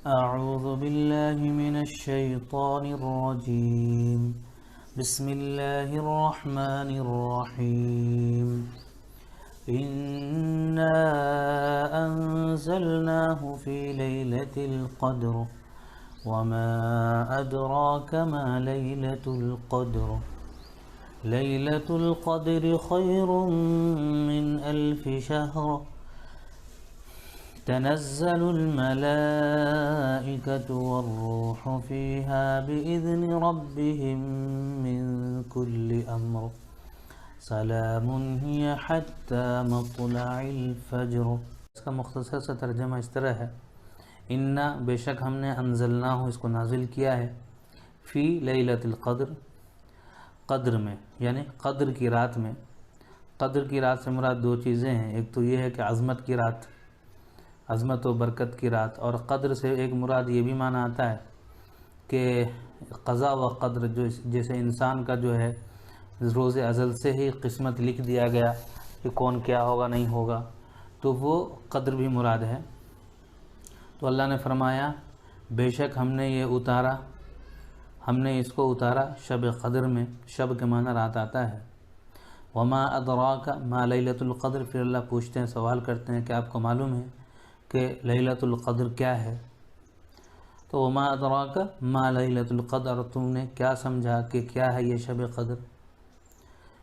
أعوذ بالله من الشيطان الرجيم. بسم الله الرحمن الرحيم. إنا أنزلناه في ليلة القدر وما أدراك ما ليلة القدر. ليلة القدر خير من 1000 شهر. تنزل الملائكة والروح فيها بإذن ربهم من كل أمر. سلام هي حتى مطلع الفجر. اس کا مختصر سا ترجمہ اس طرح ہے، انا بے شک ہم نے انزلنا ہو اس کو نازل کیا ہے، فی لیلۃ القدر قدر میں، یعنی قدر کی رات میں۔ قدر کی رات سے مراد دو چیزیں ہیں، ایک تو یہ ہے کہ عظمت کی رات، عظمت و برکت کی رات، اور قدر سے ایک مراد یہ بھی معنی آتا ہے کہ قضا و قدر، جو جیسے انسان کا جو ہے روز ازل سے ہی قسمت لکھ دیا گیا کہ کون کیا ہوگا نہیں ہوگا، تو وہ قدر بھی مراد ہے۔ تو اللہ نے فرمایا بے شک ہم نے یہ اتارا، ہم نے اس کو اتارا شب قدر میں۔ شب کے معنی رات آتا ہے۔ وما ادراک ما لیلۃ القدر، پھر اللہ پوچھتے ہیں، سوال کرتے ہیں کہ آپ کو معلوم ہے کہ لیلۃ القدر کیا ہے؟ تو وما ادراک ما لیلۃ القدر، تم نے کیا سمجھا کہ کیا ہے یہ شب قدر؟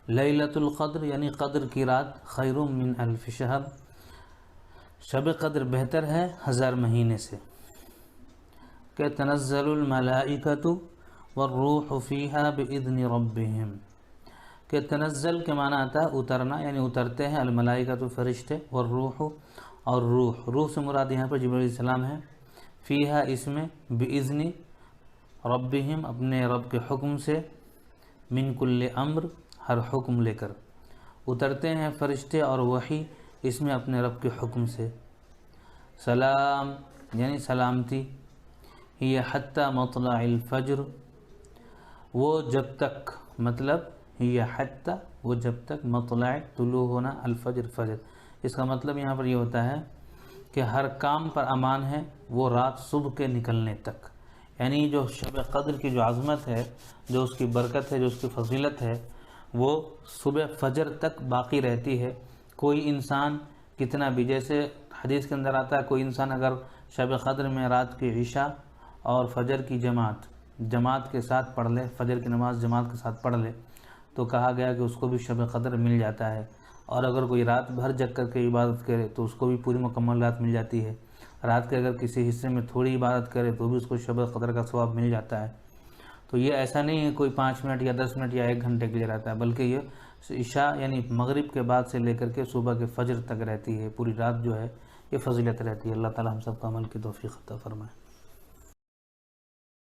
لیلۃ القدر یعنی قدر کی رات، خیر من 1000 شہر، شب قدر بہتر ہے 1000 مہینے سے۔ کہ تنزل الملائکۃ والروح فیہا باذن ربہم، کہ تنزل کے معنی آتا ہے اترنا، یعنی اترتے ہیں، الملائکۃ فرشتے، والروح اور روح، روح سے مراد یہاں پر جبرائیل علیہ السلام ہے، فیہا اس میں، باذن ربہم اپنے رب کے حکم سے، من کل امر ہر حکم لے کر اترتے ہیں فرشتے اور وحی اس میں اپنے رب کے حکم سے۔ سلام یعنی سلامتی، یہ حتی مطلع الفجر، وہ جب تک، مطلب یہ حتی وہ جب تک، مطلع طلوع ہونا، الفجر فجر، اس کا مطلب یہاں پر یہ ہوتا ہے کہ ہر کام پر امان ہے وہ رات صبح کے نکلنے تک، یعنی جو شب قدر کی جو عظمت ہے، جو اس کی برکت ہے، جو اس کی فضیلت ہے، وہ صبح فجر تک باقی رہتی ہے۔ کوئی انسان کتنا بھی، جیسے حدیث کے اندر آتا ہے، کوئی انسان اگر شب قدر میں رات کی عشاء اور فجر کی جماعت کے ساتھ پڑھ لے، فجر کی نماز جماعت کے ساتھ پڑھ لے، تو کہا گیا کہ اس کو بھی شب قدر مل جاتا ہے۔ اور اگر کوئی رات بھر جگ کر کے عبادت کرے تو اس کو بھی پوری مکمل رات مل جاتی ہے۔ رات کے اگر کسی حصے میں تھوڑی عبادت کرے تو بھی اس کو شب قدر کا ثواب مل جاتا ہے۔ تو یہ ایسا نہیں ہے کوئی 5 منٹ یا 10 منٹ یا 1 گھنٹے کے لیے رہتا ہے، بلکہ یہ عشاء یعنی مغرب کے بعد سے لے کر کے صبح کے فجر تک رہتی ہے، پوری رات جو ہے یہ فضیلت رہتی ہے۔ اللہ تعالی ہم سب کو عمل کی توفیق عطا فرمائے۔